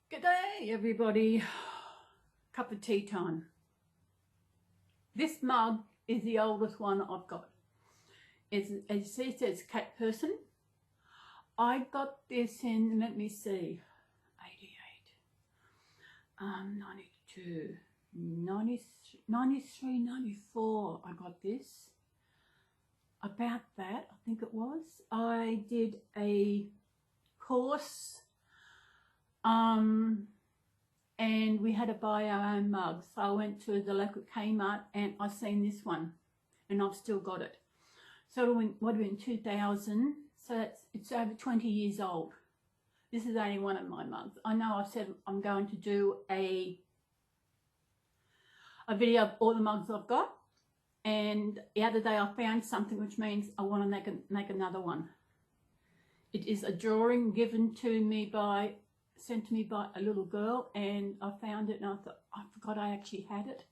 Good day, everybody. Cup of tea time. This mug is the oldest one I've got. As you see, it says cat person. I got this in, let me see, 88, 92, 93, 94, I got this. About that, I think it was. I did a course, and we had to buy our own mugs. So I went to the local Kmart and I seen this one, and I've still got it. So it would have been 2000, so it's over 20 years old. This is only one of my mugs. I know I said I'm going to do a video of all the mugs I've got, and the other day I found something, which means I want to make another one. It is a drawing given to me sent to me by a little girl, and I found it and I thought, I forgot I actually had it.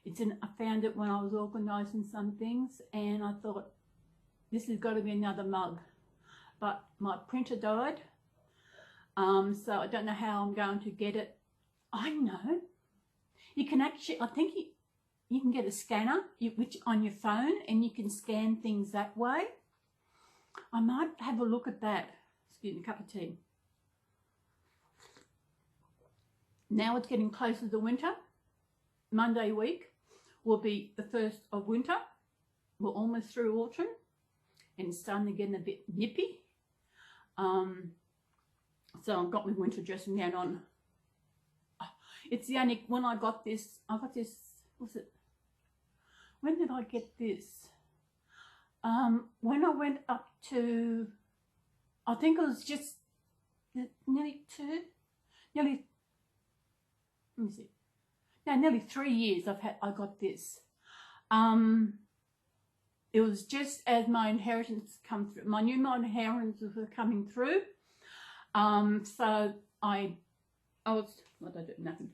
I found it when I was organising some things, and I thought, this has got to be another mug. But my printer died, so I don't know how I'm going to get it. I know. You can actually, I think you can get a scanner which on your phone, and you can scan things that way. I might have a look at that. Excuse me, a cup of tea. Now it's getting closer to winter. Monday week will be the first of winter. We're almost through autumn, and it's starting to get a bit nippy. So I've got my winter dressing gown on. It's the only, when I got this, was it, when did I get this? When I went up to, I think it was just nearly 3 years I got this. It was just as my inheritance come through. My inheritances were coming through. So I was, what did I do? Nothing.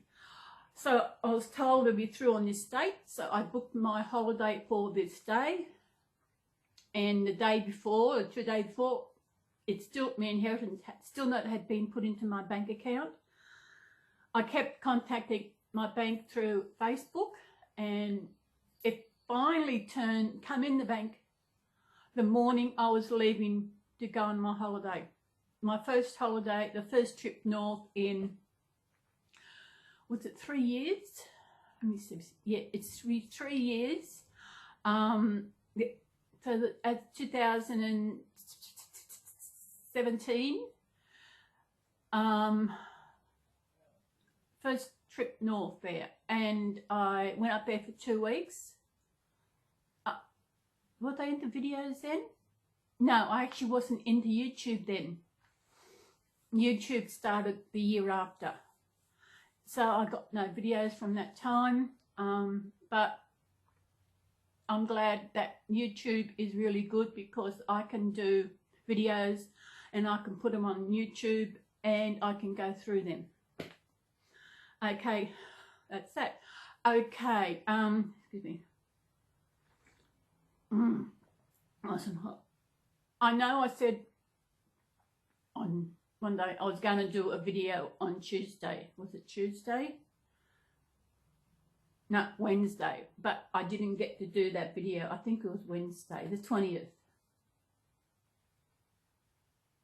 So I was told to be through on this date. So I booked my holiday for this day. And the day before, or 2 days before, my inheritance still not had been put into my bank account. I kept contacting my bank through Facebook, and it finally come in the bank the morning I was leaving to go on my holiday. My first holiday, the first trip north in, was it 3 years? Let me see. Yeah, it's 3 years. So at 2017, first trip north there, and I went up there for 2 weeks. Were they into videos then? No, I actually wasn't into YouTube then. YouTube started the year after. So I got no videos from that time, but I'm glad that YouTube is really good, because I can do videos and I can put them on YouTube and I can go through them. Okay, that's that. Okay, excuse me. Nice and hot. I know I said on one day I was going to do a video on Tuesday. Was it Tuesday? No, Wednesday. But I didn't get to do that video. I think it was Wednesday, the 20th.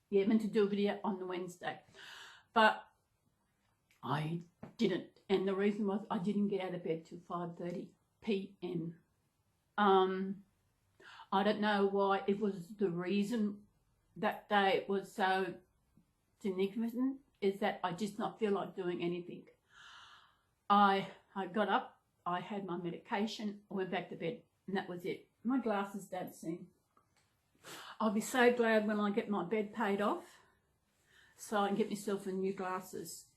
Yeah, I meant to do a video on the Wednesday. But I didn't. And the reason was I didn't get out of bed till 5:30 p.m. I don't know why it was the reason that day was so significant, is that I just not feel like doing anything. I got up, I had my medication, I went back to bed, and that was it. My glasses don't seem. I'll be so glad when I get my bed paid off, so I can get myself a new glasses.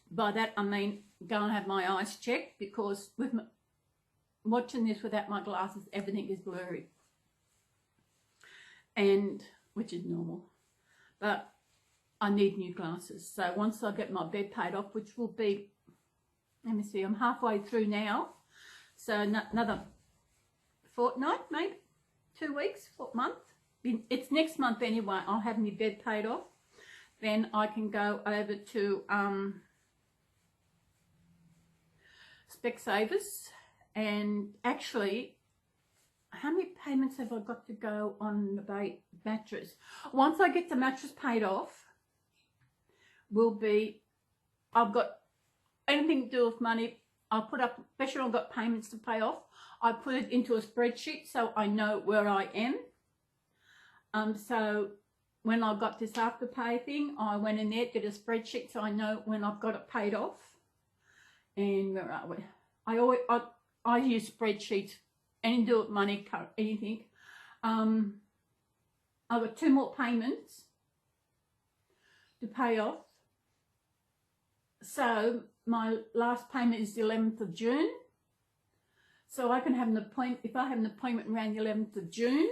By that I mean go and have my eyes checked, because with watching this without my glasses, everything is blurry, and which is normal. But I need new glasses. So once I get my bed paid off, which will be, let me see, I'm halfway through now, so another fortnight, maybe 2 2 weeks, what month? It's next month anyway. I'll have my bed paid off. Then I can go over to Specsavers, and actually, how many payments have I got to go on the mattress? Once I get the mattress paid off, I've got anything to do with money, I'll put up, especially when I've got payments to pay off, I put it into a spreadsheet so I know where I am. So when I got this Afterpay thing, I went in there, did a spreadsheet so I know when I've got it paid off. And where are we? I use spreadsheets, anything to do with money, anything. I've got 2 more payments to pay off. So my last payment is the 11th of June. So I can have an appointment, if I have an appointment around the 11th of June,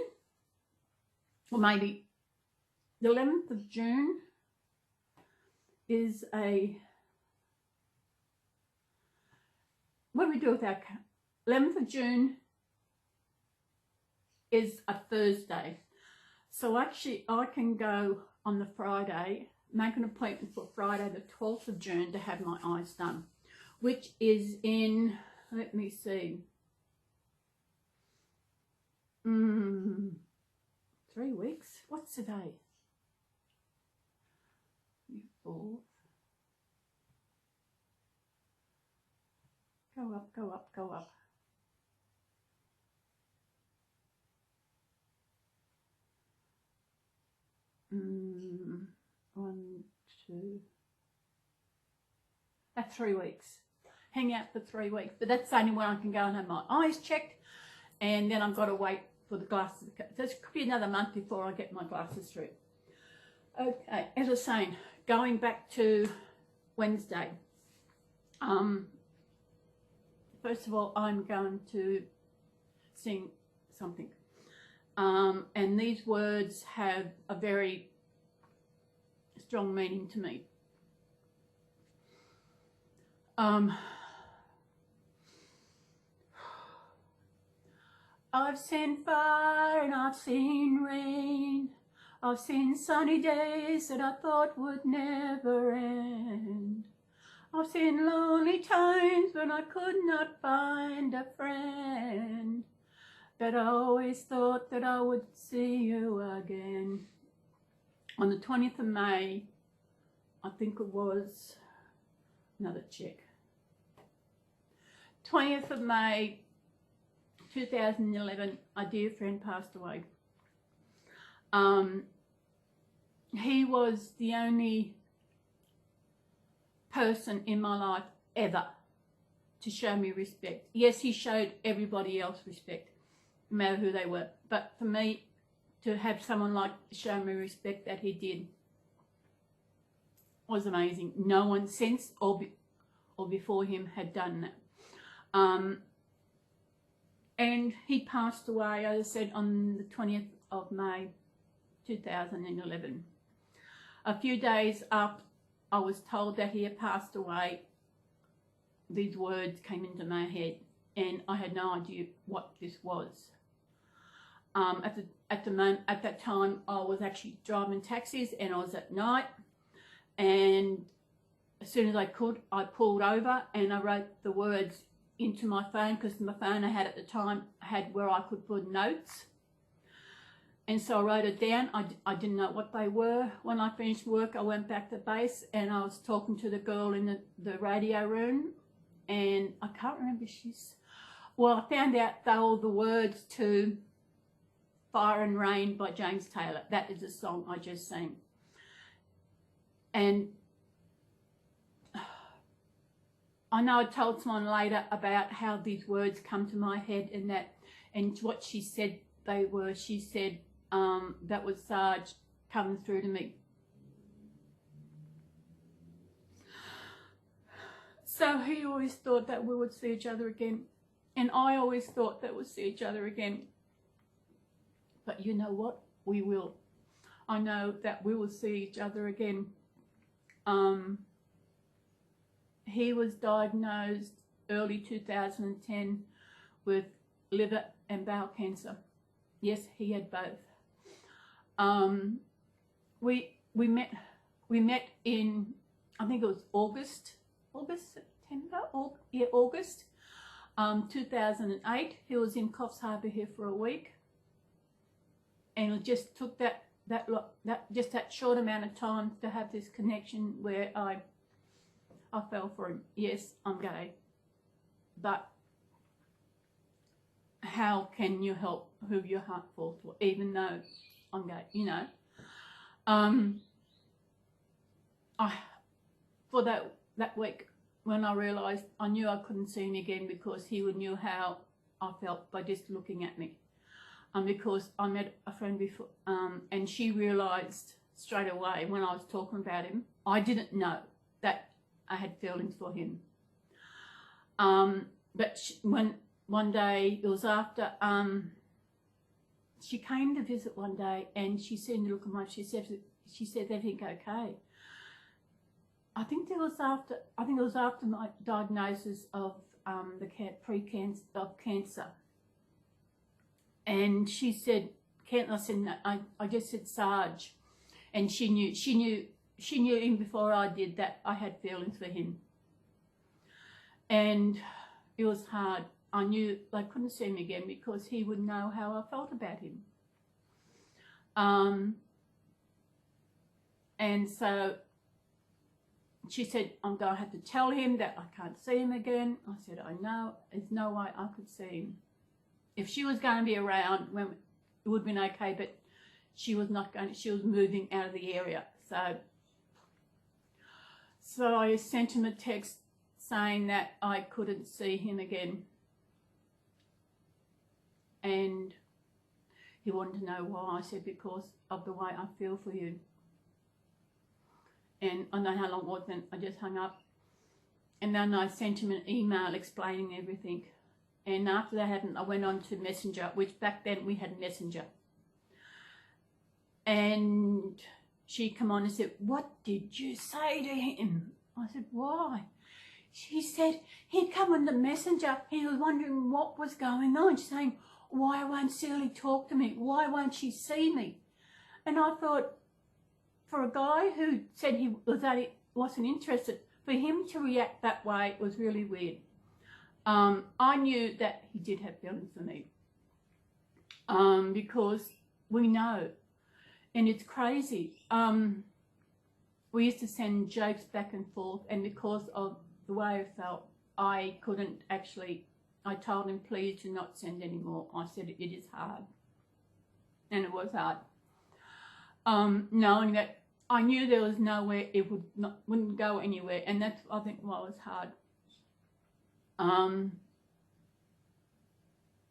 or maybe the 11th of June is what do we do with our 11th of June is a Thursday. So actually I can go on the Friday, make an appointment for Friday the 12th of June to have my eyes done, which is in, let me see, 3 weeks. What's today? 4th. Go up, go up, go up. One, two. That's 3 weeks. Hang out for 3 weeks. But that's the only when I can go and have my eyes checked. And then I've got to wait for the glasses. So it could be another month before I get my glasses through. Okay, as I was saying, going back to Wednesday. First of all, I'm going to sing something. And these words have a very strong meaning to me. I've seen fire and I've seen rain. I've seen sunny days that I thought would never end. I've seen lonely times when I could not find a friend. But I always thought that I would see you again. On the 20th of May, I think it was, another check. 20th of May, 2011, a dear friend passed away. He was the only person in my life ever to show me respect. Yes, he showed everybody else respect, no matter who they were. But for me, to have someone like show me respect that he did was amazing. No one since or before him had done that. And he passed away, as I said, on the 20th of May 2011. A few days after I was told that he had passed away, these words came into my head, and I had no idea what this was. At that time, I was actually driving taxis, and I was at night, and as soon as I could, I pulled over and I wrote the words into my phone, because my phone I had at the time had where I could put notes. And so I wrote it down. I didn't know what they were. When I finished work, I went back to base and I was talking to the girl in the radio room, and I can't remember well, I found out they were the words to Fire and Rain by James Taylor. That is a song I just sang. And I know I told someone later about how these words come to my head, and what she said they were. She said that was Sarge coming through to me. So he always thought that we would see each other again, and I always thought that we'd see each other again. But you know what? We will. I know that we will see each other again. He was diagnosed early 2010 with liver and bowel cancer. Yes, he had both. We met in, I think it was August, September, August 2008. He was in Coffs Harbour here for a week, and it just took that short amount of time to have this connection where I fell for him. Yes, I'm gay, but how can you help who your heart falls for, even though I'm gay, you know? For that week, when I realised, I knew I couldn't see him again, because he knew how I felt by just looking at me. Because I met a friend before, and she realised straight away when I was talking about him. I didn't know that I had feelings for him. But when one day, it was after, she came to visit one day, and she seen me look at my, she said everything okay. I think it was after my diagnosis of cancer. And she said, I said, no, I just said Sarge. And she knew even before I did that I had feelings for him. And it was hard. I knew I couldn't see him again, because he would know how I felt about him. And so she said, I'm going to have to tell him that I can't see him again. I said, I know, there's no way I could see him. If she was going to be around, it would have been okay, but she was not going to, she was moving out of the area. So I sent him a text saying that I couldn't see him again. And he wanted to know why. I said, because of the way I feel for you. And I don't know how long it was, then I just hung up. And then I sent him an email explaining everything. And after that happened, I went on to Messenger, which back then we had Messenger. And she come on and said, what did you say to him? I said, why? She said, he'd come on the Messenger, he was wondering what was going on. She's saying, why won't Celys talk to me? Why won't she see me? And I thought, for a guy who said he wasn't interested, for him to react that way was really weird. I knew that he did have feelings for me, because we know, and it's crazy. We used to send jokes back and forth, and because of the way I felt, I couldn't actually, I told him, please do not send any more. I said, it is hard, and it was hard. Knowing that I knew there was nowhere, it wouldn't go anywhere, and that's, I think, why it was hard.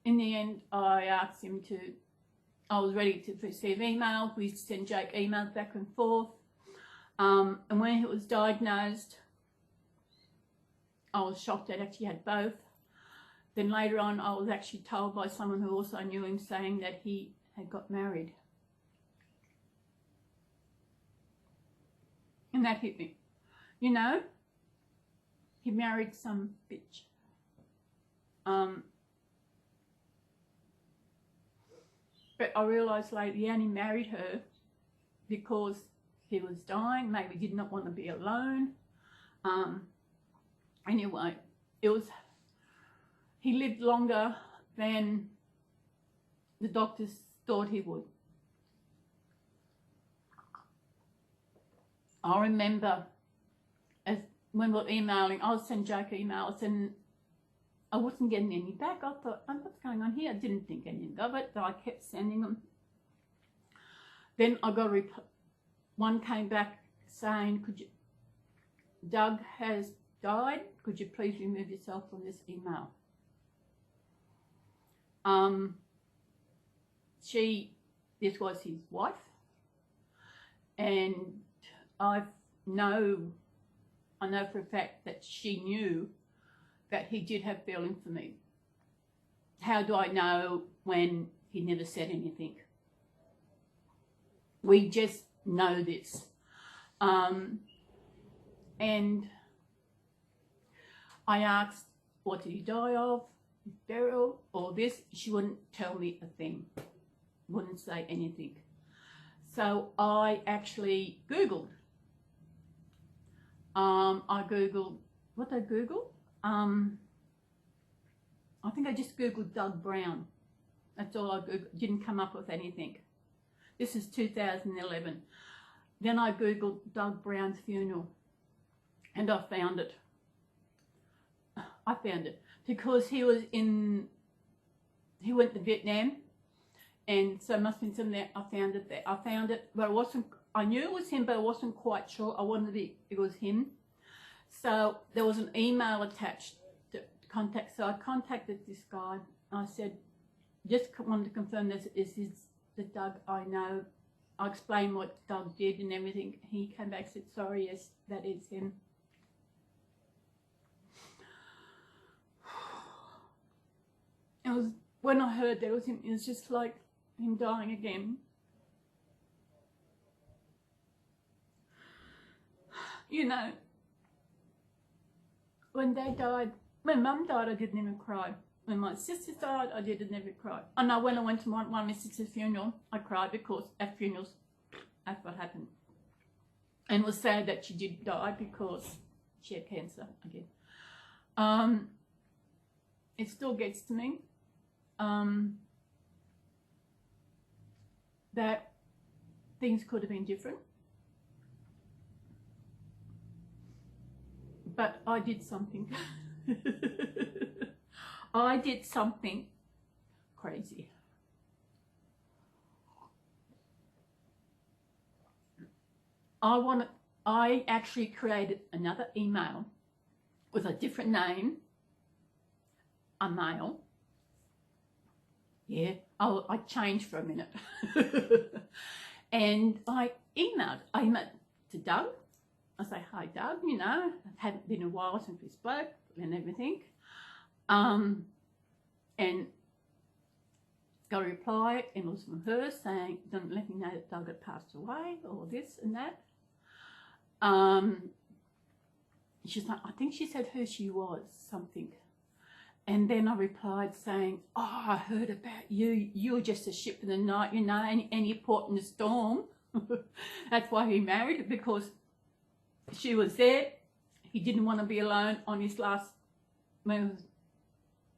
In the end, I asked him to, I was ready to receive emails. We used to send joke emails back and forth. And when he was diagnosed, I was shocked that he actually had both. Then later on, I was actually told by someone who also knew him, saying that he had got married. And that hit me. You know, he married some bitch. But I realised later he only married her because he was dying, maybe did not want to be alone. Anyway, he lived longer than the doctors thought he would. I remember when we were emailing, I was sending joke emails and I wasn't getting any back. I thought, oh, what's going on here? I didn't think anything of it, so I kept sending them. Then I got one came back saying, Doug has died, could you please remove yourself from this email? This was his wife, and I know for a fact that she knew that he did have feelings for me. How do I know when he never said anything? We just know this. And I asked, what did he die of? His burial, or this? She wouldn't tell me a thing. wouldn't say anything. So I actually Googled. I Googled, what did I Google? I think I just Googled Doug Brown. That's all I Googled. Didn't come up with anything. This is 2011. Then I Googled Doug Brown's funeral, and I found it. I found it because he went to Vietnam, and so it must have been some there. I found it there. I found it, but it wasn't. I knew it was him, but I wasn't quite sure. I wanted it was him. So there was an email attached to contact. So I contacted this guy. I said, just wanted to confirm this is the Doug I know. I explained what Doug did and everything. He came back and said, sorry, yes, that is him. It was, when I heard that it was him, it was just like him dying again. You know, when they died, when Mum died, I didn't even cry. When my sisters died, I didn't ever cry. Oh no, when I went to one of my sister's funeral, I cried because at funerals, that's what happened. And it was sad that she did die because she had cancer again. It still gets to me that things could have been different. But I did something. I did something crazy. I actually created another email with a different name, a male. Yeah, I changed for a minute. And I emailed to Doug. I say, hi Doug, you know, it hadn't been a while since we spoke and everything. And got a reply, and it was from her saying, don't let me know that Doug had passed away or this and that. She's like, I think she said who she was, something. And then I replied saying, oh, I heard about you. You were just a ship in the night, you know, any port in the storm. That's why he married her, because she was there. He didn't want to be alone on his last, when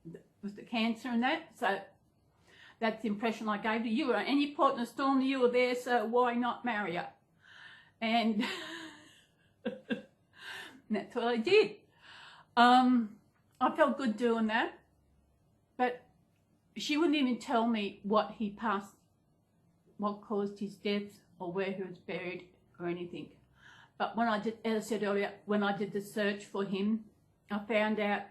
it was the cancer and that. So that's the impression I gave her. You were any port in the storm, you were there, so why not marry her? And that's what I did. I felt good doing that, but she wouldn't even tell me what he passed, what caused his death, or where he was buried or anything. But when I did, as I said earlier, when I did the search for him, I found out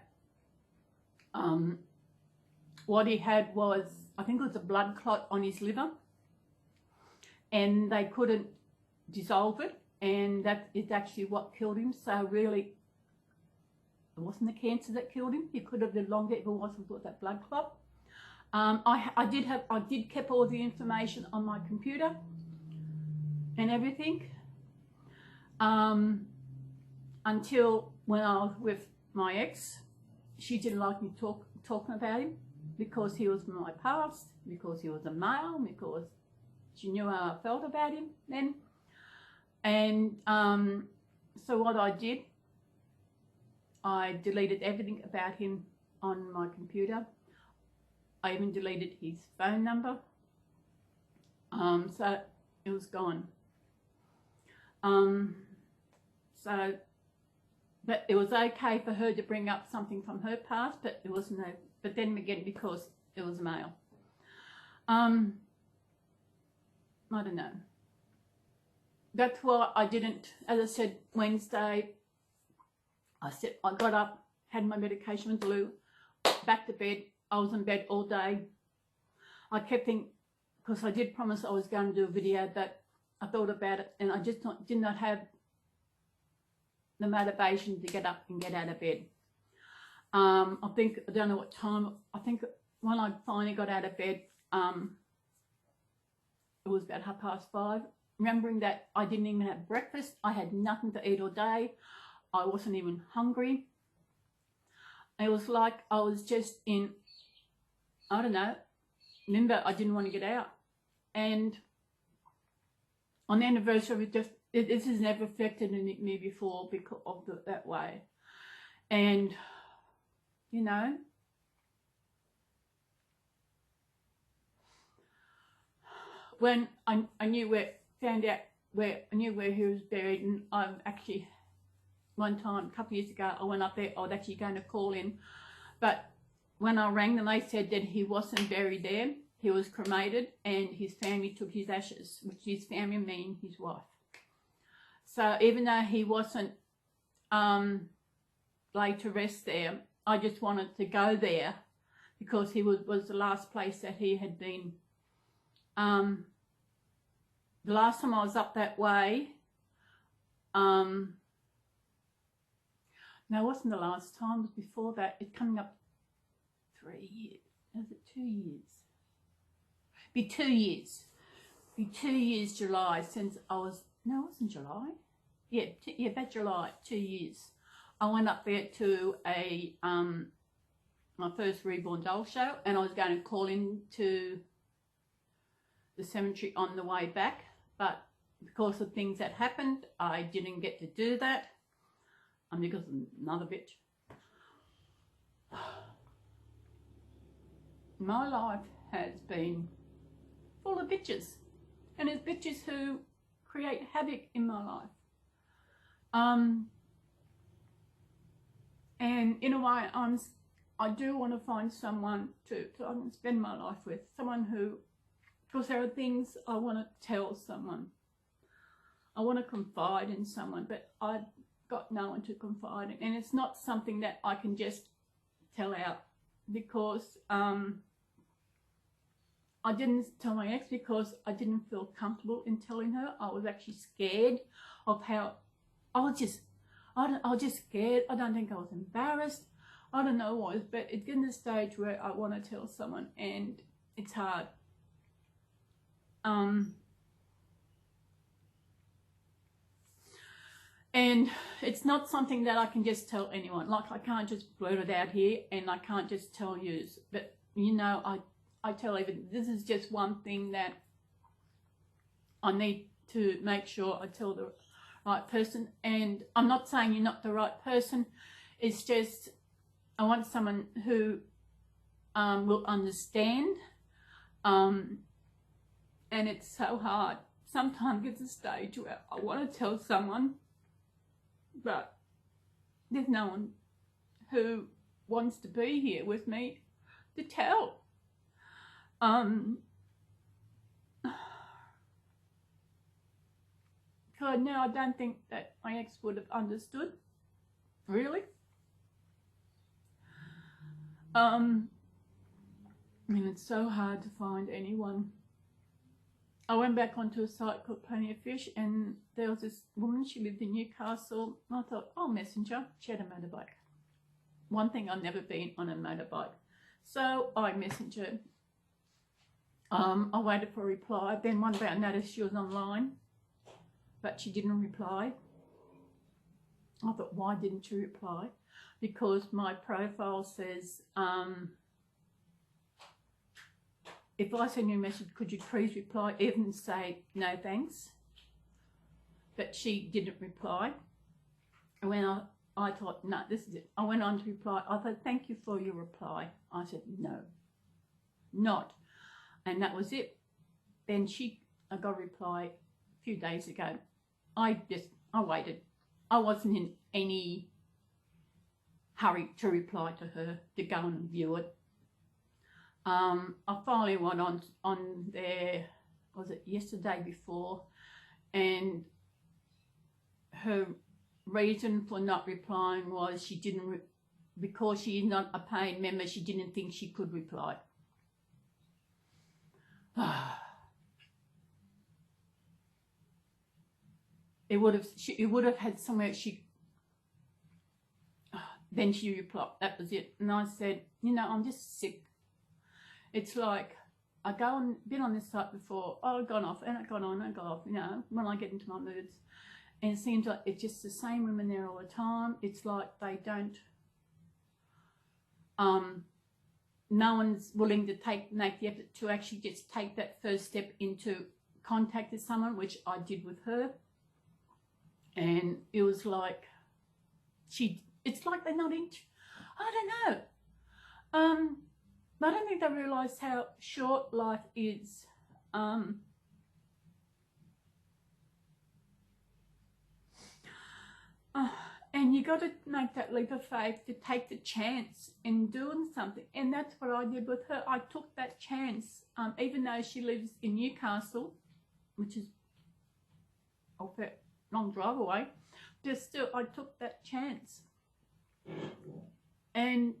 what he had was, I think it was a blood clot on his liver, and they couldn't dissolve it, and that is actually what killed him. So really, it wasn't the cancer that killed him. He could have lived longer if it wasn't for that blood clot. I did keep all the information on my computer and everything. Until when I was with my ex, she didn't like me talking about him because he was from my past, because he was a male, because she knew how I felt about him then. And so what I did, I deleted everything about him on my computer. I even deleted his phone number. So it was gone. But it was okay for her to bring up something from her past, but it wasn't no. But then again, because it was male. I don't know. That's why I didn't, as I said, Wednesday, I got up, had my medication with Lou, back to bed. I was in bed all day. I kept thinking, because I did promise I was going to do a video, but I thought about it and I just did not have the motivation to get up and get out of bed. I don't know what time, I think when I finally got out of bed, it was about 5:30. Remembering that I didn't even have breakfast, I had nothing to eat all day, I wasn't even hungry. It was like I was just in, I don't know, limbo. I didn't want to get out. and on the anniversary, this has never affected me before because of that way. And you know, when I knew found out where he was buried, and I've actually one time a couple of years ago I went up there. I was actually going to call in, but when I rang them, they said that he wasn't buried there. He was cremated, and his family took his ashes, which his family mean his wife. So even though he wasn't laid to rest there, I just wanted to go there because he was the last place that he had been. The last time I was up that way, no, it wasn't the last time, it was before that. It's coming up 3 years. Is it 2 years? Be 2 years. Be 2 years July since I was, no, it wasn't July. Yeah, about July, 2 years. I went up there to a my first Reborn doll show, and I was going to call in to the cemetery on the way back, but because of things that happened, I didn't get to do that. Because of another bitch. My life has been full of bitches, and it's bitches who create havoc in my life. And in a way, I do want to find someone to spend my life with, someone who, because there are things I want to tell someone. I want to confide in someone, but I've got no one to confide in, and it's not something that I can just tell out, because I didn't tell my ex because I didn't feel comfortable in telling her. I was actually scared of how I was just scared. I don't think I was embarrassed. I don't know what, but it's getting to the stage where I want to tell someone, and it's hard. And it's not something that I can just tell anyone. Like, I can't just blurt it out here, and I can't just tell you. But, you know, I tell even, this is just one thing that I need to make sure I tell the right person. And I'm not saying you're not the right person. It's just, I want someone who will understand. And it's so hard. Sometimes it's a stage where I want to tell someone, but there's no one who wants to be here with me to tell. So now I don't think that my ex would have understood, really. And it's so hard to find anyone. I went back onto a site called Plenty of Fish, and there was this woman, she lived in Newcastle. I thought, oh, messenger, she had a motorbike. One thing, I've never been on a motorbike. So I messaged her. I waited for a reply. Then one day I noticed she was online, but she didn't reply. I thought, why didn't she reply? Because my profile says, if I send you a message, could you please reply, even say no thanks? But she didn't reply. And when I thought, no, this is it. I went on to reply. I thought, thank you for your reply. I said, no, not. And that was it. Then I got a reply a few days ago. I waited. I wasn't in any hurry to reply to her, to go and view it. I finally went on there, was it yesterday before, and her reason for not replying was she didn't, because she's not a paying member, she didn't think she could reply. It would have had somewhere then she replied, that was it. And I said, you know, I'm just sick. It's like, I go and been on this site before, I've gone off, and I got on, and I got off, you know, when I get into my moods. And it seems like it's just the same women there all the time. It's like they don't, no one's willing to make the effort to actually just take that first step into contact with someone, which I did with her. And it was like, it's like they're not I don't know. I don't think they realise how short life is. And you got to make that leap of faith to take the chance in doing something. And that's what I did with her. I took that chance, even though she lives in Newcastle, which is off that long drive away, just still I took that chance.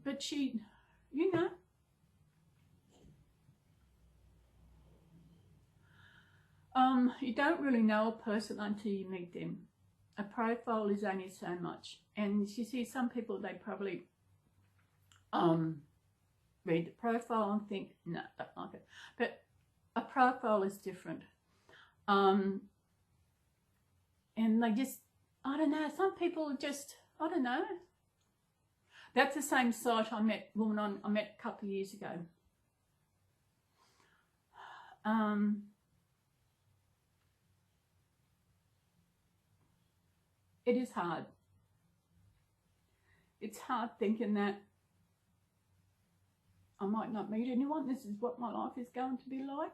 But she, you know, you don't really know a person until you meet them. A profile is only so much, and you see some people, they probably read the profile and think, no, don't like it. But a profile is different, and they just, I don't know, some people just, I don't know. That's the same site I met a couple of years ago. It is hard. It's hard thinking that I might not meet anyone. This is what my life is going to be like.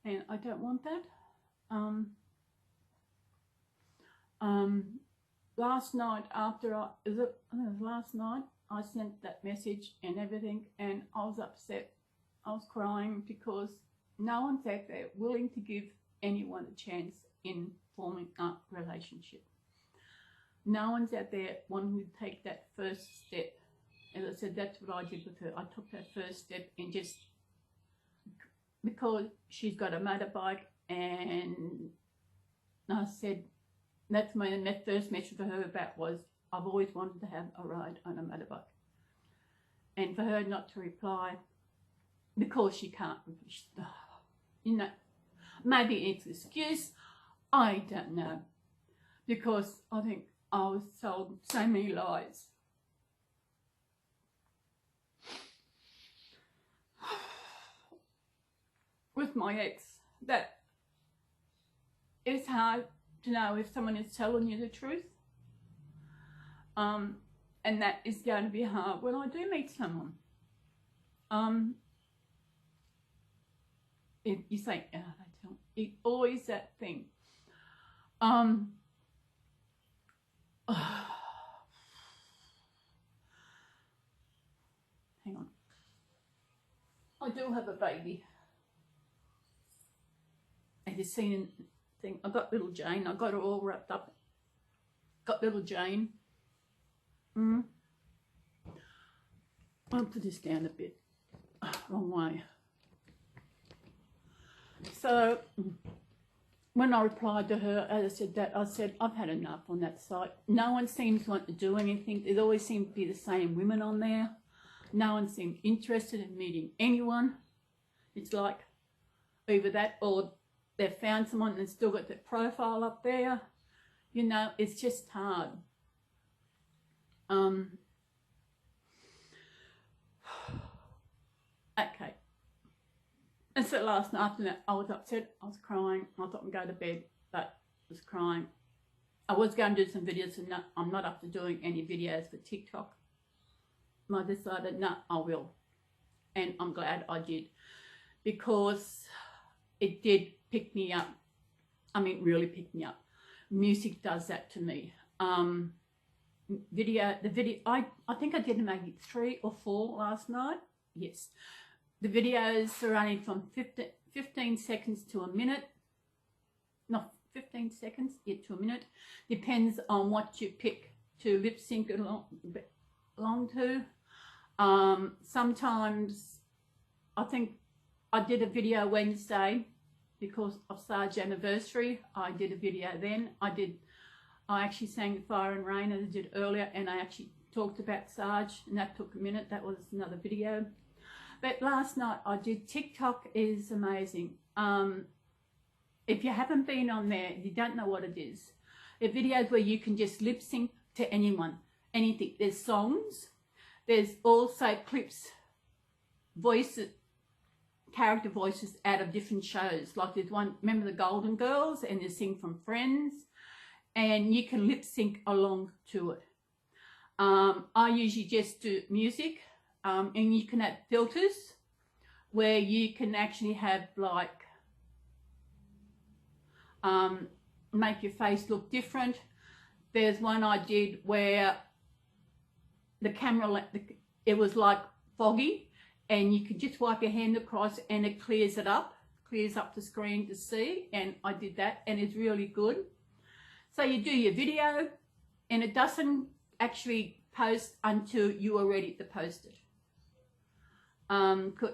And I don't want that. Last night after I think it was last night, I sent that message and everything, and I was upset. I was crying because no one's out there willing to give anyone a chance in forming a relationship. No one's out there wanting to take that first step. As I said, that's what I did with her. I took that first step, and just because she's got a motorbike, and I said, that's my first message for her about was, I've always wanted to have a ride on a motorbike. And for her not to reply, because she can't, you know, maybe it's an excuse, I don't know, because I think I was told so many lies. With my ex, that it's hard to know if someone is telling you the truth, and that is going to be hard when I do meet someone. If you say, oh, they tell me, it's always that thing. Hang on. I do have a baby. Have you seen thing? I got little Jane. I got her all wrapped up. Got little Jane. I'll put this down a bit. Wrong way. So when I replied to her, as I said that, I said, I've had enough on that site. No one seems to want to do anything. There always seems to be the same women on there. No one seems interested in meeting anyone. It's like either that or they've found someone and still got their profile up there. You know, it's just hard. Okay. And so last night after that, I was upset. I was crying. I thought I'd go to bed, but I was crying. I was going to do some videos, and I'm not up to doing any videos for TikTok. And I decided, no, I will. And I'm glad I did, because it did pick me up. I mean, really pick me up. Music does that to me. I think I did maybe 3 or 4 last night. Yes. The videos are only from 15 seconds to a minute. Not 15 seconds, to a minute. Depends on what you pick to lip sync along to. Sometimes, I think I did a video Wednesday because of Sarge's anniversary. I did a video then. I actually sang Fire and Rain, as I did earlier, and I actually talked about Sarge, and that took a minute. That was another video. But last night I did TikTok. Is amazing. If you haven't been on there, you don't know what it is. They're videos where you can just lip sync to anyone, anything. There's songs, There's also clips, voices, character voices out of different shows. Like there's one, remember the Golden Girls, and there's Sing from Friends, and you can lip sync along to it. I usually just do music, and you can add filters where you can actually have like make your face look different. There's one I did where the camera, it was like foggy, and you could just wipe your hand across and it clears up the screen to see, and I did that, and it's really good. So you do your video, and it doesn't actually post until you are ready to post it.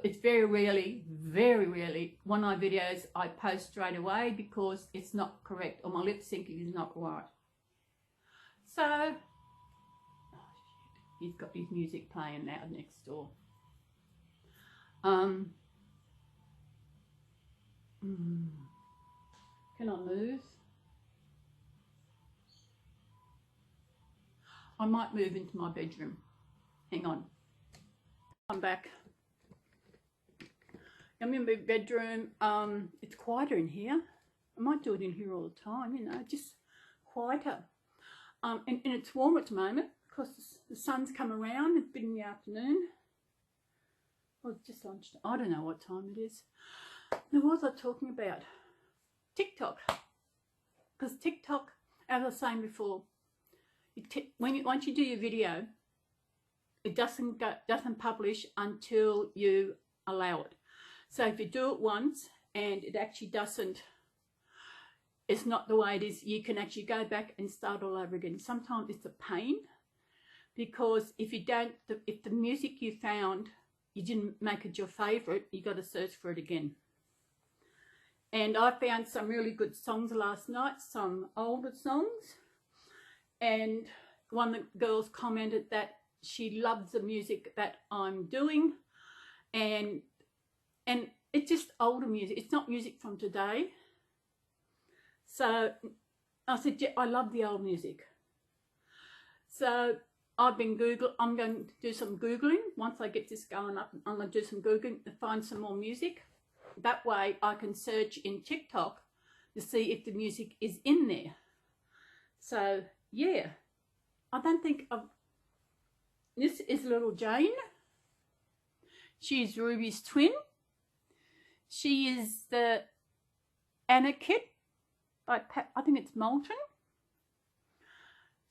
It's very rarely one of my videos I post straight away because it's not correct, or my lip syncing is not right. So, oh shit, he's got his music playing now next door. Can I move? I might move into my bedroom. Hang on. I'm back. I'm in my bedroom. It's quieter in here. I might do it in here all the time, you know, just quieter. And it's warm at the moment because the sun's come around. It's been in the afternoon. Well, it's just lunch. I don't know what time it is. Now, what was I talking about? TikTok. Because TikTok, as I was saying before, once you do your video, it doesn't publish until you allow it. So if you do it once and it actually doesn't, it's not the way it is, you can actually go back and start all over again. Sometimes it's a pain because if the music you found, you didn't make it your favourite, you got to search for it again. And I found some really good songs last night, some older songs, and one of the girls commented that she loves the music that I'm doing, and it's just older music, it's not music from today. So I said, yeah, I love the old music. So I'm going to do some Googling. Once I get this going up, I'm going to do some Googling to find some more music. That way I can search in TikTok to see if the music is in there. So yeah, I don't think this is little Jane. She's Ruby's twin. She is the Anna Kit by I think it's Moulton.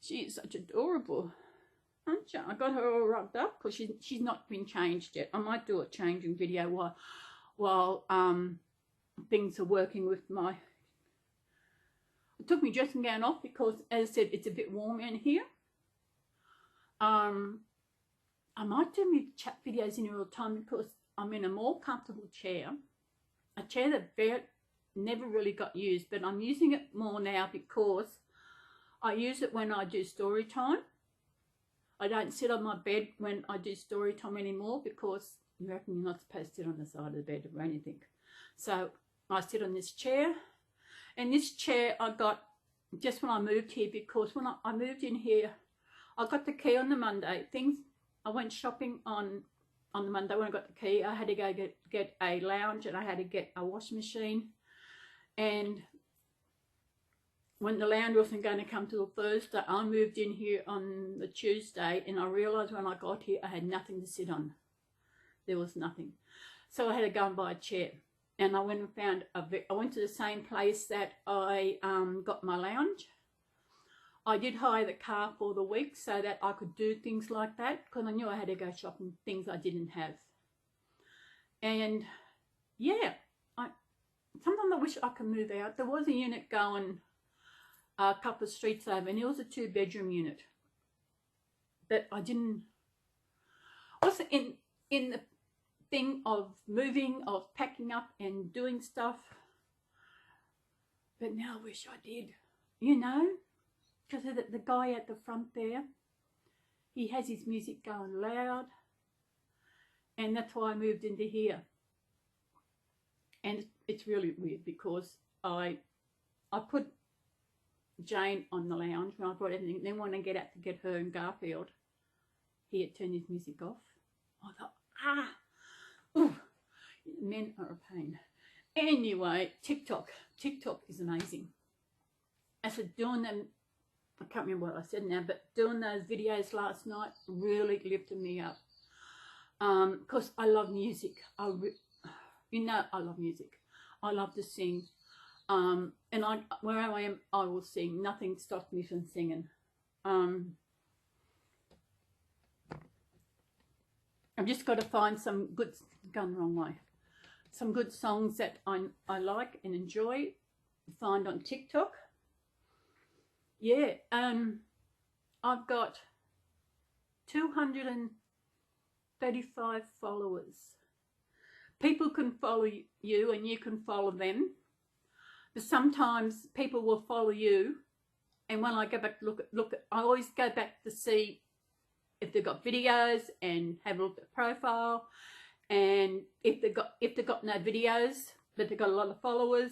She is such adorable, aren't you? I got her all rubbed up because she's not been changed yet. I might do a changing video while things are working with my. It took me dressing gown off because, as I said, it's a bit warm in here. I might do my chat videos in here all the time because I'm in a more comfortable chair. A chair that never really got used, but I'm using it more now because I use it when I do story time. I don't sit on my bed when I do story time anymore because you reckon you're not supposed to sit on the side of the bed or anything. So I sit on this chair, and this chair I got just when I moved here because when I moved in here, I got the key on the Monday. I went shopping on the Monday when I got the key. I had to go get a lounge, and I had to get a washing machine. And when the lounge wasn't going to come till Thursday, I moved in here on the Tuesday, and I realised when I got here I had nothing to sit on. There was nothing. So I had to go and buy a chair. And I went and found I went to the same place that I got my lounge. I did hire the car for the week so that I could do things like that because I knew I had to go shopping things I didn't have. And yeah, sometimes I wish I could move out. There was a unit going a couple of streets over, and it was a 2-bedroom unit. But I didn't. Also in the thing of moving, of packing up and doing stuff. But now I wish I did, you know. Because the guy at the front there, he has his music going loud, and that's why I moved into here. And it's really weird because I put Jane on the lounge when I brought everything. Then when I get out to get her in Garfield, he had turned his music off. I thought, ooh, men are a pain. Anyway, TikTok is amazing. I said, doing them, I can't remember what I said now, but doing those videos last night really lifted me up. Because I love music. You know, I love music. I love to sing. And wherever I am, I will sing. Nothing stops me from singing. I've just got to find some good, gone the wrong way, some good songs that I like and enjoy, find on TikTok. Yeah, I've got 235 followers. People can follow you and you can follow them. But sometimes people will follow you, and when I go back to look at, I always go back to see if they've got videos and have a look at the profile, and if they've got no videos but they've got a lot of followers.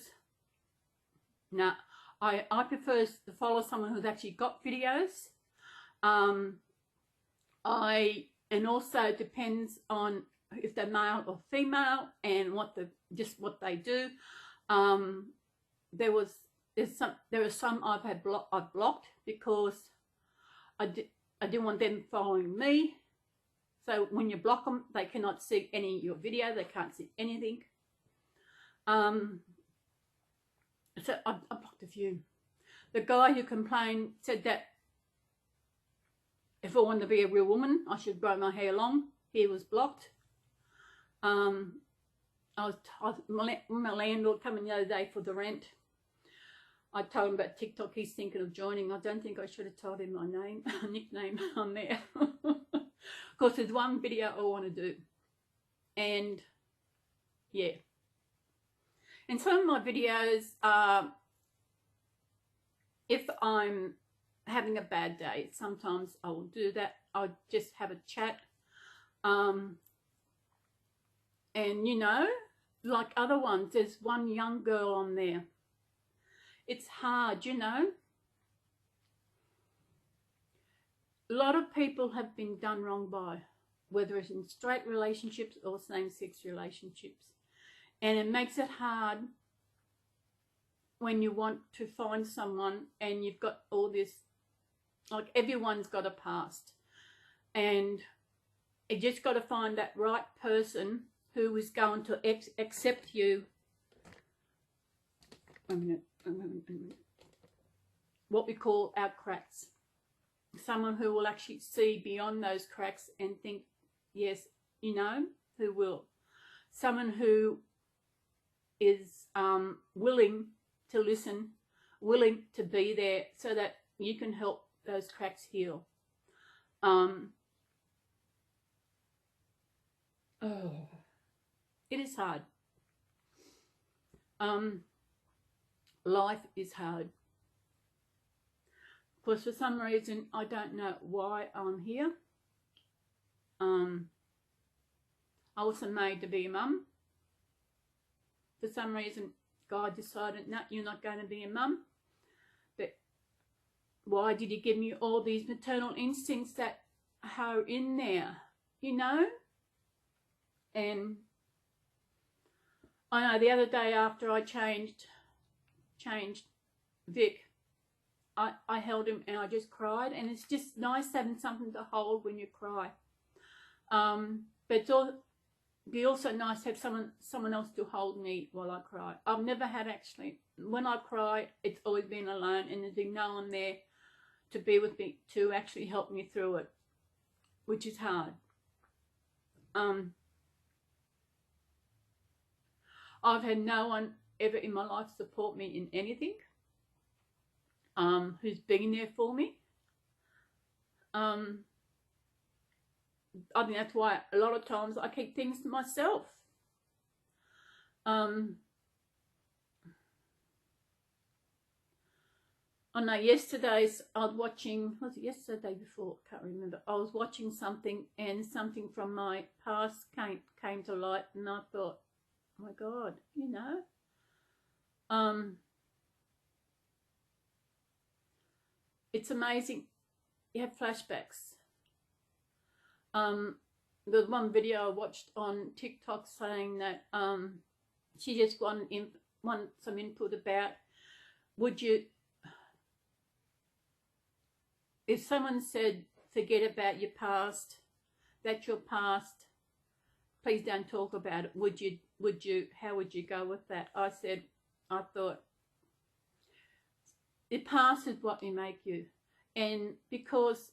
No, I prefer to follow someone who's actually got videos. And also depends on if they're male or female and what they do. There are some I've blocked because I didn't want them following me. So when you block them, they cannot see any of your video. They can't see anything. So I blocked a few. The guy who complained said that if I wanted to be a real woman, I should grow my hair long. He was blocked. My landlord coming the other day for the rent. I told him about TikTok. He's thinking of joining. I don't think I should have told him my name, nickname on there. Because there's one video I want to do. And yeah. And some of my videos are, if I'm having a bad day, sometimes I will do that. I'll just have a chat. And you know, like other ones, there's one young girl on there. It's hard, you know. A lot of people have been done wrong by, whether it's in straight relationships or same-sex relationships. And it makes it hard when you want to find someone and you've got all this, like everyone's got a past. And you just got to find that right person who is going to accept you. What we call our cracks. Someone who will actually see beyond those cracks and think, yes, you know, who will. Someone who is willing to listen, willing to be there so that you can help those cracks heal. It is hard. Life is hard. Because for some reason, I don't know why I'm here. I wasn't made to be a mum. For some reason, God decided, no, you're not going to be a mum. But why did he give me all these maternal instincts that are in there, you know? And I know the other day after I changed Vic, I held him and I just cried, and it's just nice having something to hold when you cry. But it's be also nice to have someone else to hold me while I cry. I've never had, actually, when I cry, it's always been alone, and there's been no one there to be with me to actually help me through it, which is hard. I've had no one ever in my life support me in anything, who's been there for me. I think that's why a lot of times I keep things to myself. I know yesterday I was watching, was it yesterday before? Can't remember. I was watching something and something from my past came to light, and I thought, oh my God, you know. It's amazing. You have flashbacks. There's one video I watched on TikTok saying that she just wanted some input about, would you, if someone said forget about your past, that's your past, please don't talk about it, would you, how would you go with that? I thought the past is what you make you. And because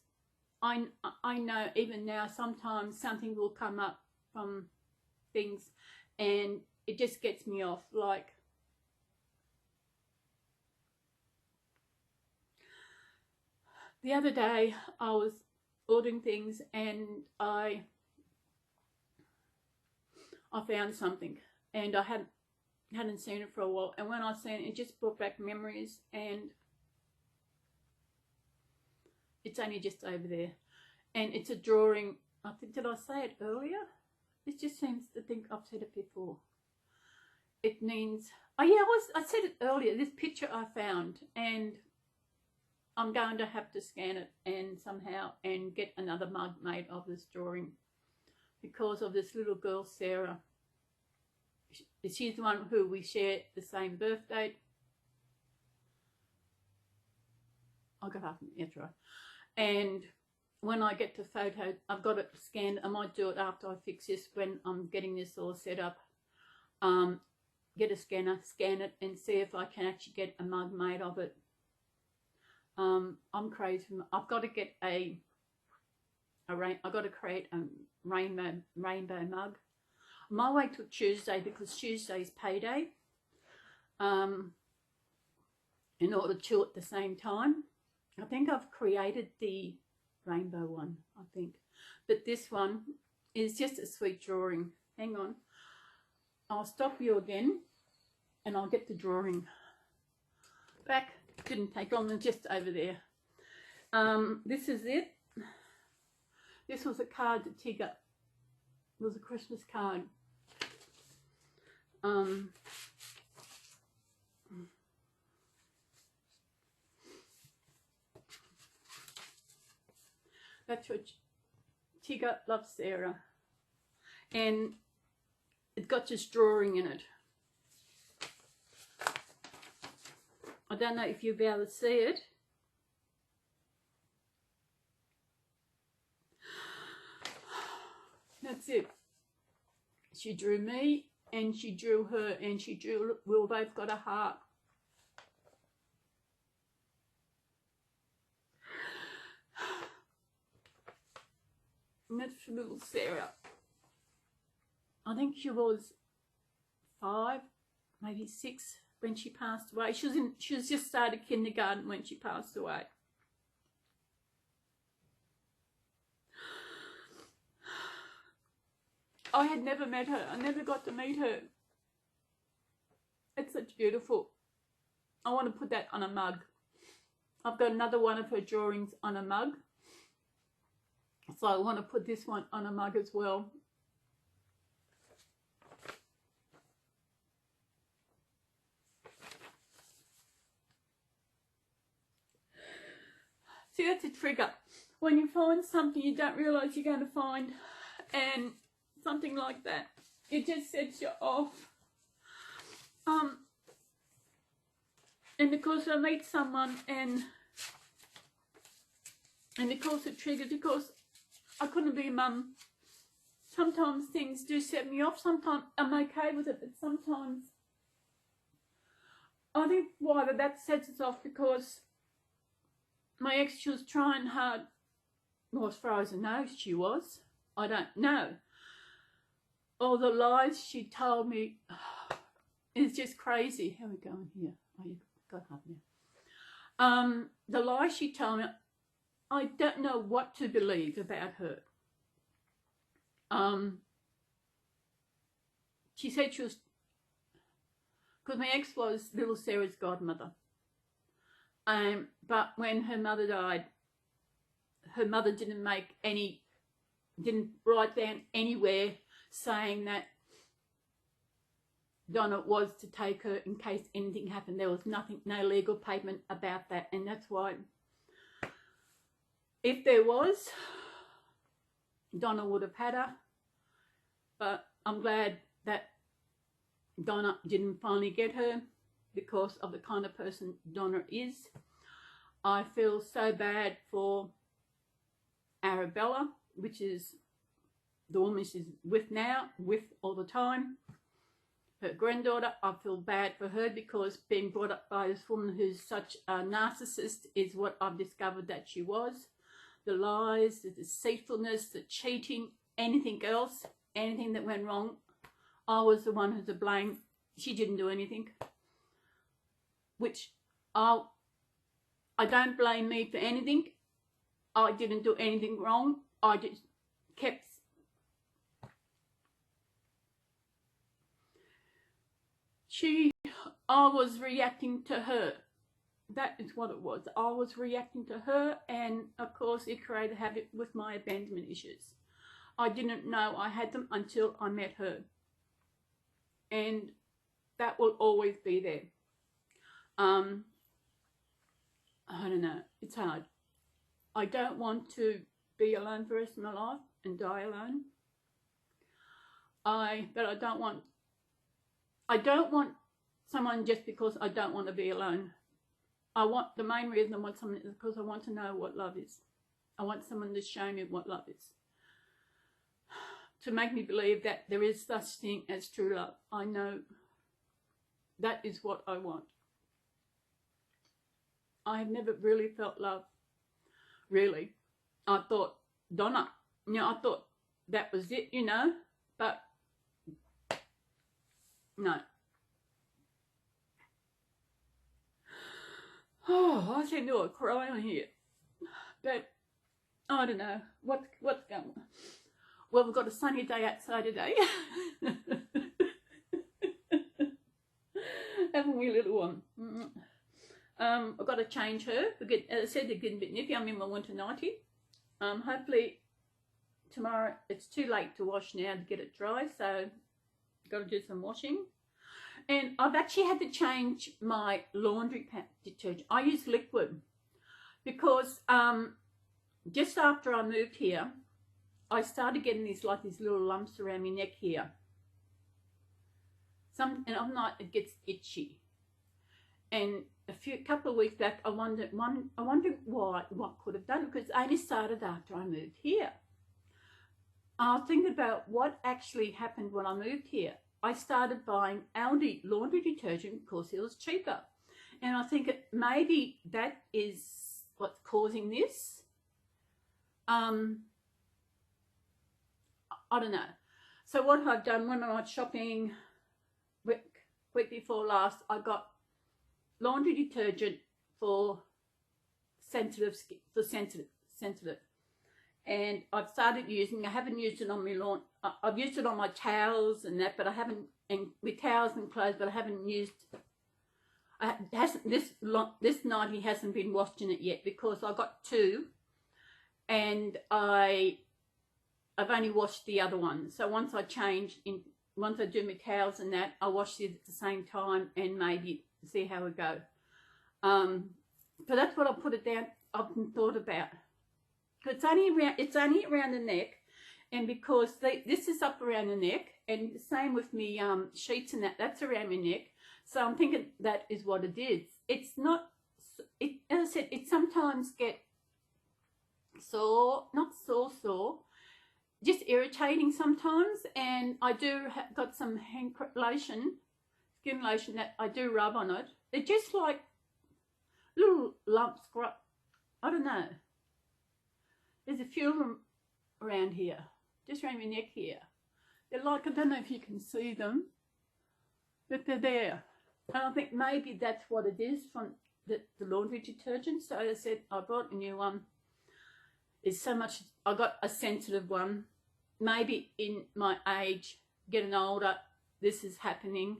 I know even now sometimes something will come up from things and it just gets me off. Like the other day I was ordering things and I found something and I hadn't seen it for a while, and when I seen it, it just brought back memories, and it's only just over there, and it's a drawing. I think, did I say it earlier? It just seems to think I've said it before. It means, oh yeah, I said it earlier, this picture I found, and I'm going to have to scan it and somehow and get another mug made of this drawing because of this little girl, Sarah. She's the one who we share the same birth date. I got half, that's right. And when I get the photo, I've got it scanned. I might do it after I fix this, when I'm getting this all set up. Get a scanner, scan it, and see if I can actually get a mug made of it. I'm crazy. I've got to get I've got to create a rainbow mug. I might wait till Tuesday because Tuesday's payday. In order to at the same time. I think I've created the rainbow one, I think. But this one is just a sweet drawing. Hang on. I'll stop you again and I'll get the drawing back. Didn't take long, just over there. This is it. This was a card that Tigger. It was a Christmas card. That's what Tigger loves, Sarah. And it got this drawing in it. I don't know if you'll be able to see it. That's it. She drew me and she drew her and she drew, we both got a heart. And that's little Sarah. I think she was 5, maybe 6 when she passed away. She was just started kindergarten when she passed away. I had never met her. I never got to meet her. It's such beautiful. I want to put that on a mug. I've got another one of her drawings on a mug. So I want to put this one on a mug as well. See, that's a trigger. When you find something you don't realise you're going to find, and something like that, it just sets you off. And because I meet someone and because it triggered, because I couldn't be a mum. Sometimes things do set me off. Sometimes I'm okay with it, but sometimes I think why that sets us off, because my ex, she was trying hard. Well, as far as I know, she was. I don't know. All the lies she told me is just crazy. How are we going here? Oh, you got half now. The lies she told me, I don't know what to believe about her. She said she was, because my ex was little Sarah's godmother. But when her mother died, her mother didn't write down anywhere saying that Donna was to take her in case anything happened. There was nothing, no legal payment about that, and that's why, if there was, Donna would have had her, but I'm glad that Donna didn't finally get her because of the kind of person Donna is. I feel so bad for Arabella, which is the woman she's with now, with all the time. Her granddaughter, I feel bad for her because being brought up by this woman who's such a narcissist is what I've discovered that she was. The lies, the deceitfulness, the cheating, anything else, anything that went wrong, I was the one who's to blame. She didn't do anything. Which I don't blame me for anything. I didn't do anything wrong. I just kept I was reacting to her. That is what it was. I was reacting to her, and of course it created havoc with my abandonment issues. I didn't know I had them until I met her. And that will always be there. I don't know. It's hard. I don't want to be alone for the rest of my life and die alone. But I don't want someone just because I don't want to be alone. The main reason I want someone is because I want to know what love is. I want someone to show me what love is. To make me believe that there is such thing as true love. I know that is what I want. I have never really felt love. Really. I thought, Donna, I thought that was it, but no. Oh, I seem to cry on here. But I don't know what's going on. Well, we've got a sunny day outside today. Haven't we, little one? I've got to change her. As I said, they're getting a bit nippy. I'm in my winter nightie. Hopefully tomorrow, it's too late to wash now to get it dry, so I've got to do some washing. And I've actually had to change my laundry detergent. I use liquid because just after I moved here, I started getting these little lumps around my neck here. And at night it gets itchy. And a couple of weeks back, I wondered what could have done it, because it only started after I moved here. I was thinking about what actually happened when I moved here. I started buying Aldi laundry detergent because it was cheaper. And I think maybe that is what's causing this. I don't know. So what I've done when I went shopping week before last, I got laundry detergent for sensitive skin, sensitive. And I've started using, I haven't used it on my lawn, I've used it on my towels and that, but I haven't, and with towels and clothes, but I haven't used, this nightie hasn't been washed in it yet because I got two and I've only washed the other one. So once I do my towels and that, I'll wash it at the same time and maybe see how we go. So that's what I'll put it down. I've thought about. It's only around the neck, and because this is up around the neck, and the same with me sheets and that's around my neck. So I'm thinking that is what it is. It's not. As I said, it sometimes get sore, not sore, just irritating sometimes. And I do got some skin lotion that I do rub on it. They're just like little lumps. I don't know. There's a few of them around here, just around my neck here. They're like, I don't know if you can see them, but they're there. And I think maybe that's what it is from the laundry detergent. So I said, I bought a new one. It's so much, I got a sensitive one. Maybe in my age, getting older, this is happening.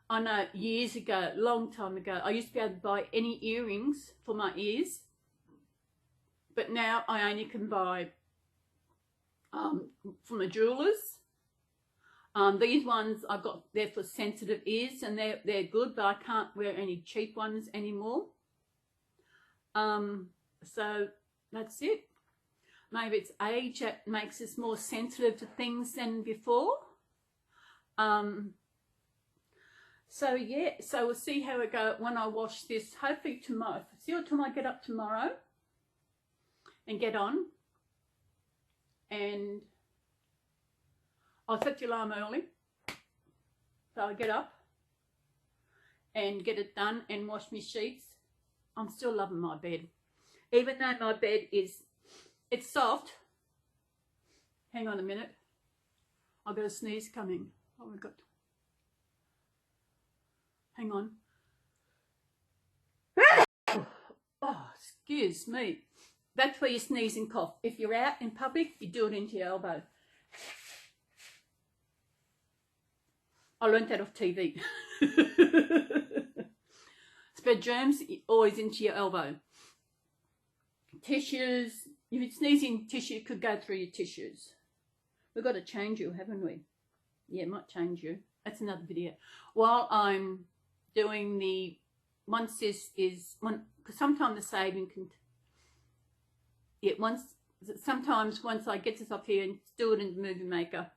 I know years ago, long time ago, I used to be able to buy any earrings for my ears. But now I only can buy from the jewellers. These ones I've got, they're for sensitive ears, and they're good, but I can't wear any cheap ones anymore. So that's it. maybe it's age that makes us more sensitive to things than before. So yeah, so we'll see how it go when I wash this, hopefully tomorrow. See what time I get up tomorrow and get on, and I'll set the alarm early, so I'll get up and get it done and wash my sheets. I'm still loving my bed, even though my bed is, it's soft. Hang on a minute, I've got a sneeze coming. Oh, we've got, hang on. Oh, excuse me. That's where you sneeze and cough. If you're out in public, you do it into your elbow. I learnt that off TV. Spread germs always into your elbow. Tissues, if you're sneezing, tissue could go through your tissues. We've got to change you, haven't we? Yeah, it might change you. That's another video. While I'm doing the, once this is, because sometimes the saving can, yeah, sometimes once I get this up here and do it in the Movie Maker,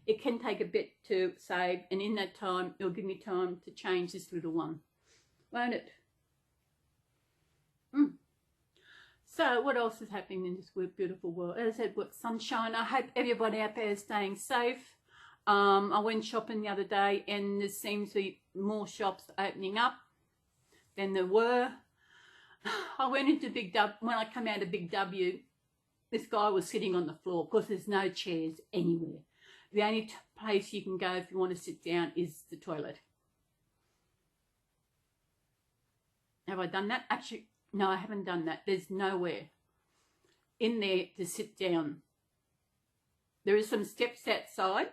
it can take a bit to save, and in that time, it'll give me time to change this little one, won't it? So what else is happening in this beautiful world? As I said, with sunshine, I hope everybody out there is staying safe. I went shopping the other day, and there seems to be more shops opening up than there were. I went into Big W. When I come out of Big W, this guy was sitting on the floor because there's no chairs anywhere. The only place you can go if you want to sit down is the toilet. Have I done that? Actually, no, I haven't done that. There's nowhere in there to sit down. There is some steps outside.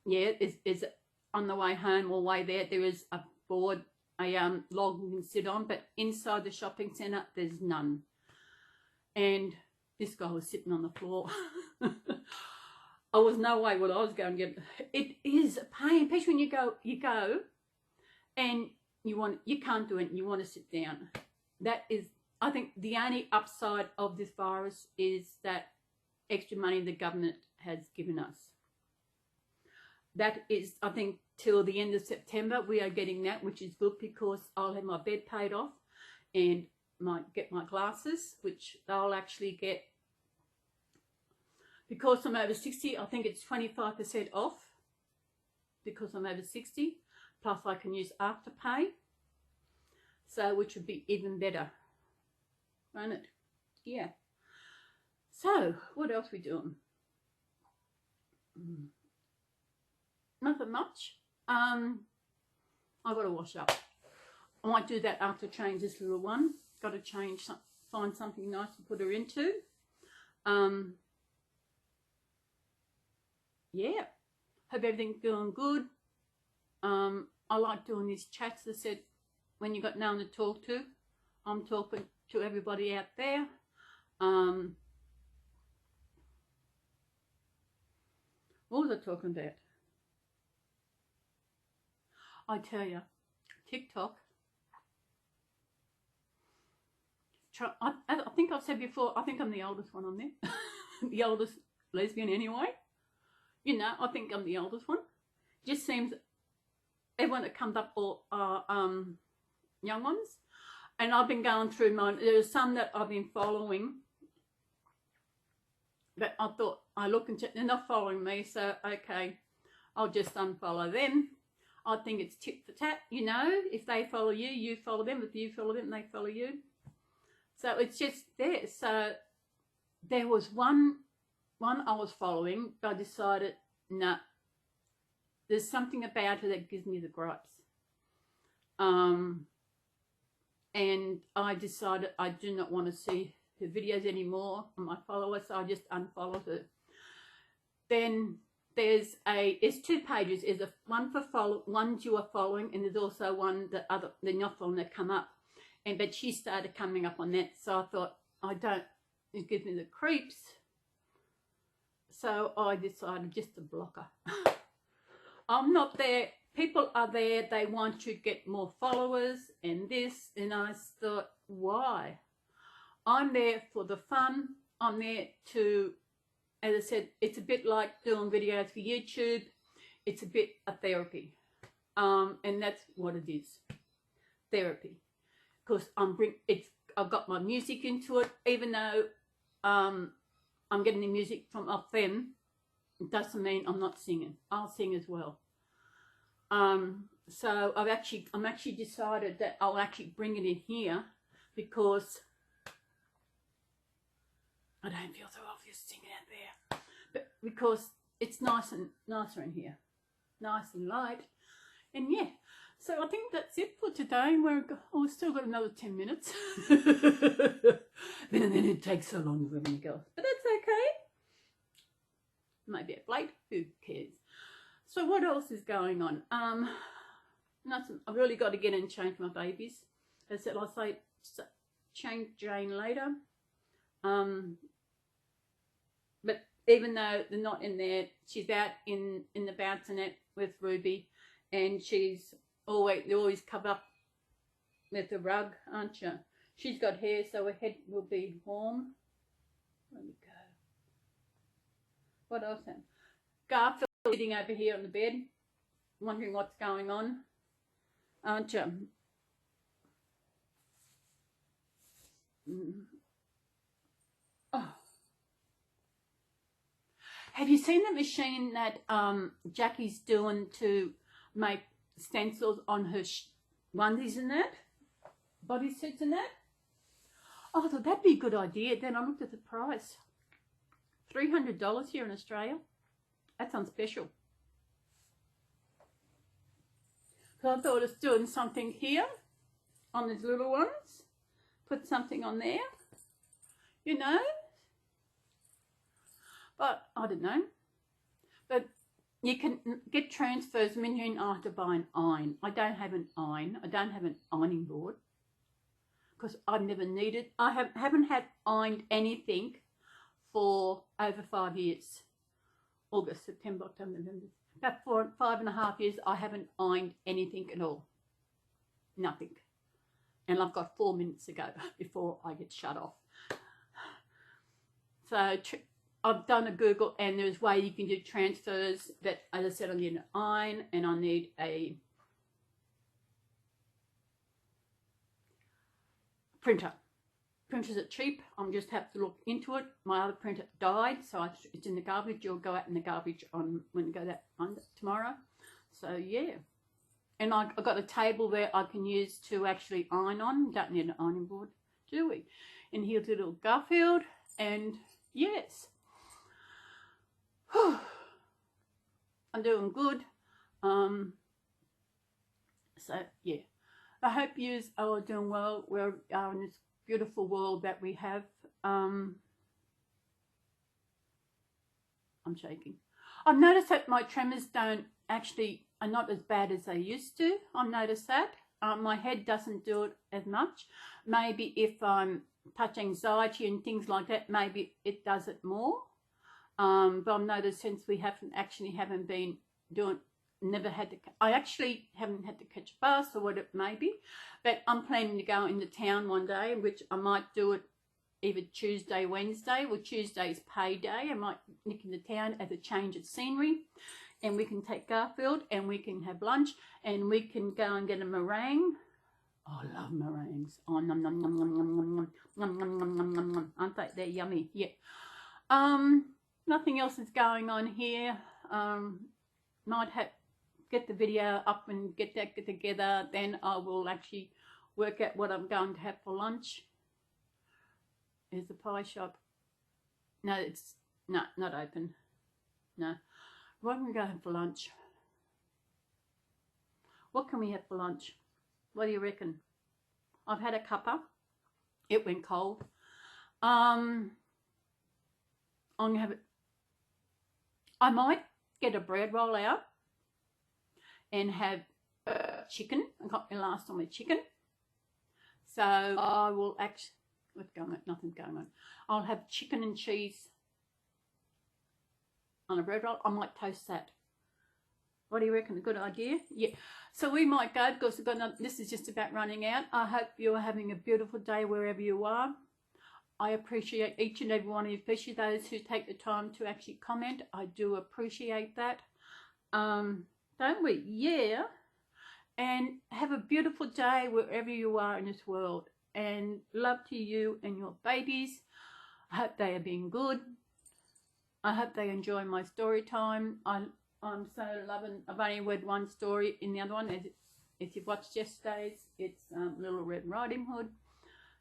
Yeah, is on the way home or way there. There is a board, a log you can sit on, but inside the shopping centre, there's none. And this guy was sitting on the floor. I was no way what I was going to get. It is a pain, especially when you go and you can't do it and you want to sit down. That is, I think, the only upside of this virus is that extra money the government has given us. That is, I think, till the end of September we are getting that, which is good because I'll have my bed paid off and get my glasses, which they'll actually get. Because I'm over 60, I think it's 25% off because I'm over 60. Plus I can use Afterpay, so which would be even better, won't it? Yeah. So, what else we doing? Nothing much. I've got to wash up. I might do that after I change this little one. Got to change, find something nice to put her into. Yeah, hope everything's going good. I like doing these chats. I said, when you got no one to talk to, I'm talking to everybody out there. What was I talking about? I tell you, TikTok. I think I've said before, I think I'm the oldest one on there. The oldest lesbian anyway. You know, I think I'm the oldest one. Just seems everyone that comes up are young ones. And I've been going through mine. There's some that I've been following that I thought, I look and check, they're not following me, so okay, I'll just unfollow them. I think it's tit for tat, you know, if they follow you, you follow them. If you follow them, they follow you. So it's just there. So there was one I was following, but I decided, nah, there's something about her that gives me the gripes. And I decided I do not want to see her videos anymore on my followers, so I just unfollowed her. Then there's two pages. There's one for ones you are following, and there's also one that they're not following that come up. But she started coming up on that, so I thought, it gives me the creeps. So I decided just to block her. I'm not there. People are there. They want to get more followers and this. And I thought, why? I'm there for the fun. I'm there to, as I said, it's a bit like doing videos for YouTube. It's a bit of therapy. And that's what it is, therapy. Because I've got my music into it, even though I'm getting the music from off them. It doesn't mean I'm not singing. I'll sing as well. So I'm actually decided that I'll actually bring it in here because I don't feel so obvious singing out there, but because it's nicer in here, nice and light, and yeah. So I think that's it for today. We've still got another 10 minutes. then it takes so long for me to go, but that's okay. Maybe a late, who cares? So what else is going on? Nothing. I've really got to get in and change my babies. As I said, I'll say change Jane later. But even though they're not in there, she's out in the bouncinette with Ruby, and they always cover up with a rug, aren't you? She's got hair, so her head will be warm. There we go. What else then? Garfield sitting over here on the bed, wondering what's going on, aren't you? Oh. Have you seen the machine that Jackie's doing to make stencils on her onesies and that? Bodysuits and that? Oh, I thought that'd be a good idea. Then I looked at the price. $300 here in Australia. That sounds special. So I thought it's doing something here on these little ones. Put something on there, you know. But I don't know. But you can get transfers when you don't have to buy an iron. I don't have an iron. I don't have an ironing board because I've never needed. I haven't had ironed anything for over 5 years. August, September, October, November. About 5.5 years, I haven't ironed anything at all. Nothing. And I've got 4 minutes to go before I get shut off. So I've done a Google, and there's a way you can do transfers. That, as I said, I need an iron and I need a printer. Printers are cheap. I just have to look into it. My other printer died, so it's in the garbage. You'll go out in the garbage when you go that on tomorrow. So yeah, and I've got a table where I can use to actually iron on. Don't need an ironing board, do we? And here's a little Garfield, and yes, I'm doing good. So yeah, I hope you are doing well. We're in this beautiful world that we have. I'm shaking. I've noticed that my tremors are not as bad as they used to. I've noticed that. My head doesn't do it as much. Maybe if I'm touch anxiety and things like that, maybe it does it more. But I've noticed since we haven't been doing, I actually haven't had to catch a bus or what it may be, but I'm planning to go into town one day, which I might do it either Tuesday, Wednesday, or Tuesday's payday. I might nick into town as a change of scenery, and we can take Garfield and we can have lunch and we can go and get a meringue. Oh, I love meringues. Oh, nom nom nom nom nom nom nom nom nom nom nom nom nom. Aren't they? They're yummy. Yeah. Nothing else is going on here. Might have get the video up and get together. Then I will actually work out what I'm going to have for lunch. Is the pie shop? No, it's not open. No. What can we go have for lunch? What can we have for lunch? What do you reckon? I've had a cuppa. It went cold. I'm gonna have it. I might get a bread roll out and have chicken. I got my last on my chicken. So I will actually, what's going on? Nothing's going on. I'll have chicken and cheese on a bread roll. I might toast that. What do you reckon? A good idea? Yeah. So we might go because this is just about running out. I hope you're having a beautiful day wherever you are. I appreciate each and every one of you, especially those who take the time to actually comment. I do appreciate that. Don't we? Yeah. And have a beautiful day wherever you are in this world. And love to you and your babies. I hope they are being good. I hope they enjoy my story time. I'm so loving. I've only read one story in the other one. If you've watched yesterday's, it's Little Red Riding Hood.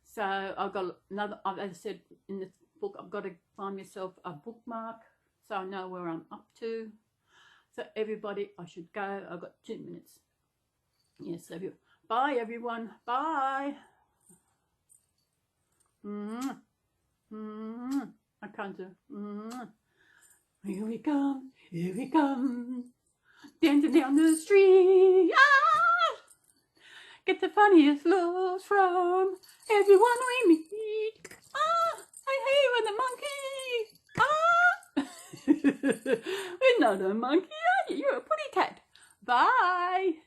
So I've got another, as I said in this book, I've got to find myself a bookmark so I know where I'm up to. So everybody, I should go. I've got 2 minutes. Yes, love you. Bye, everyone. Bye. I can't do. Here we come, dancing down the street. Ah! Get the funniest looks from everyone we meet. Ah, hey, we're the monkey. Ah, we're not a monkey, are you? You're a pretty cat. Bye.